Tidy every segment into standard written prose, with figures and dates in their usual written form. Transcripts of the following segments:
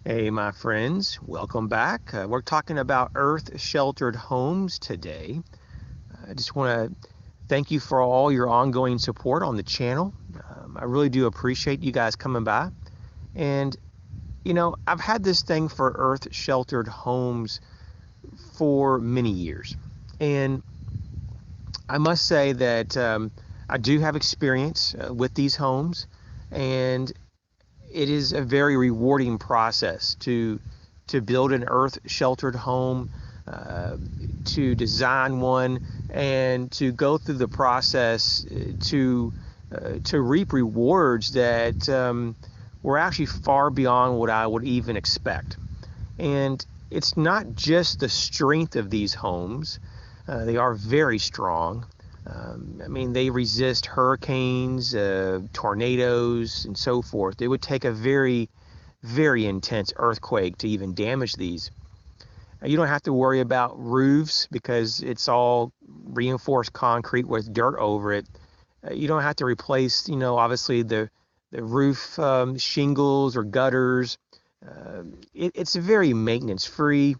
Hey, my friends, welcome back. We're talking about earth sheltered homes today. I just want to thank you for all your ongoing support on the channel. I really do appreciate you guys coming by. And, I've had this thing for earth sheltered homes for many years. And I must say that I do have experience with these homes. And it is a very rewarding process to build an earth sheltered home, uh, to design one, and to go through the process to reap rewards that were actually far beyond what I would even expect. And it's not just the strength of these homes. They are very strong. They resist hurricanes, tornadoes, and so forth. It would take a very, very intense earthquake to even damage these. You don't have to worry about roofs because it's all reinforced concrete with dirt over it. You don't have to replace, obviously the roof shingles or gutters. It's very maintenance free.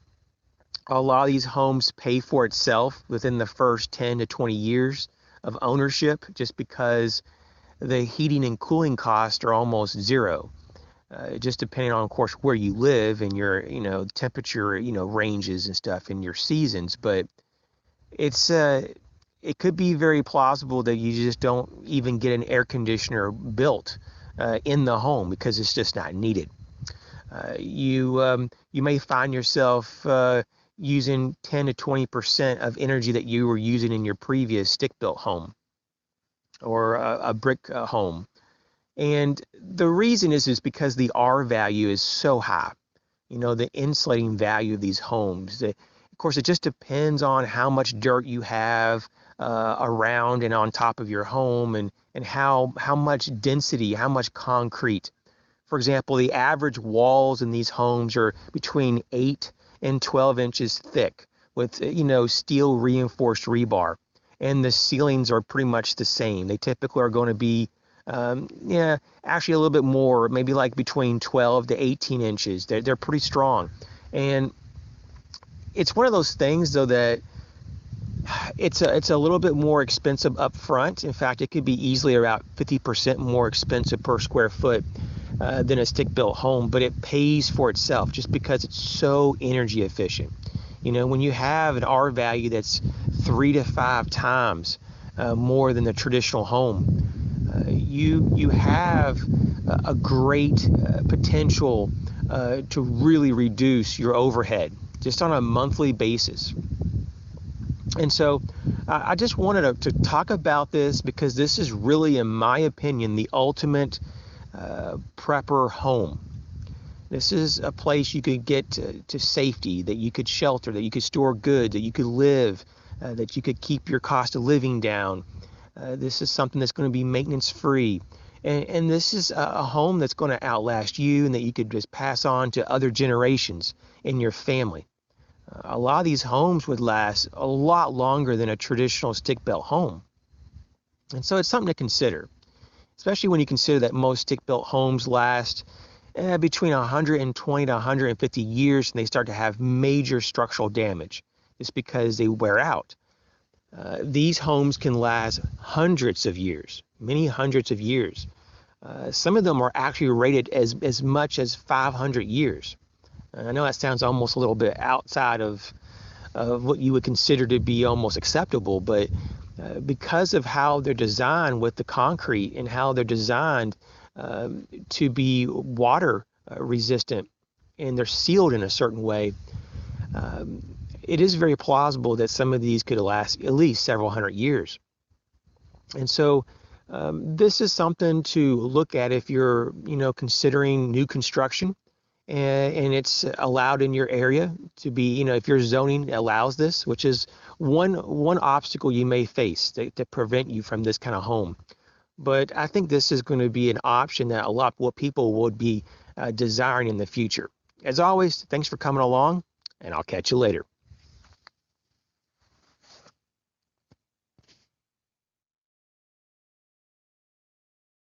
A lot of these homes pay for itself within the first 10 to 20 years of ownership just because the heating and cooling costs are almost zero. Just depending on, of course, where you live and your, temperature, ranges and stuff in your seasons. But it's it could be very plausible that you just don't even get an air conditioner built in the home because it's just not needed. You may find yourself using 10 to 20% of energy that you were using in your previous stick-built home or a brick home. And the reason is because the R value is so high. The insulating value of these homes. Of course, it just depends on how much dirt you have around and on top of your home, and how much density, how much concrete. For example, the average walls in these homes are between 8 and 12 inches thick with, steel reinforced rebar. And the ceilings are pretty much the same. They typically are going to be, actually a little bit more, maybe like between 12 to 18 inches. They're pretty strong. And it's one of those things, though, that it's a little bit more expensive up front. In fact, it could be easily about 50% more expensive per square foot than a stick-built home, but it pays for itself just because it's so energy efficient. When you have an R value that's 3 to 5 times more than the traditional home, you have a great potential to really reduce your overhead just on a monthly basis. And so I just wanted to talk about this because this is really, in my opinion, the ultimate prepper home. This is a place you could get to safety, that you could shelter, that you could store goods, that you could live, that you could keep your cost of living down. This is something that's going to be maintenance free. And this is a home that's going to outlast you and that you could just pass on to other generations in your family. A lot of these homes would last a lot longer than a traditional stick-built home. And so it's something to consider, especially when you consider that most stick-built homes last between 120 to 150 years and they start to have major structural damage just because they wear out. These homes can last hundreds of years, many hundreds of years. Some of them are actually rated as much as 500 years. I know that sounds almost a little bit outside of what you would consider to be almost acceptable, but because of how they're designed with the concrete and how they're designed to be water resistant and they're sealed in a certain way, it is very plausible that some of these could last at least several hundred years. And so this is something to look at if you're, considering new construction and it's allowed in your area to be, if your zoning allows this, which is one obstacle you may face to prevent you from this kind of home. But I think this is going to be an option that a lot of what people would be desiring in the future. As always, thanks for coming along, and I'll catch you later.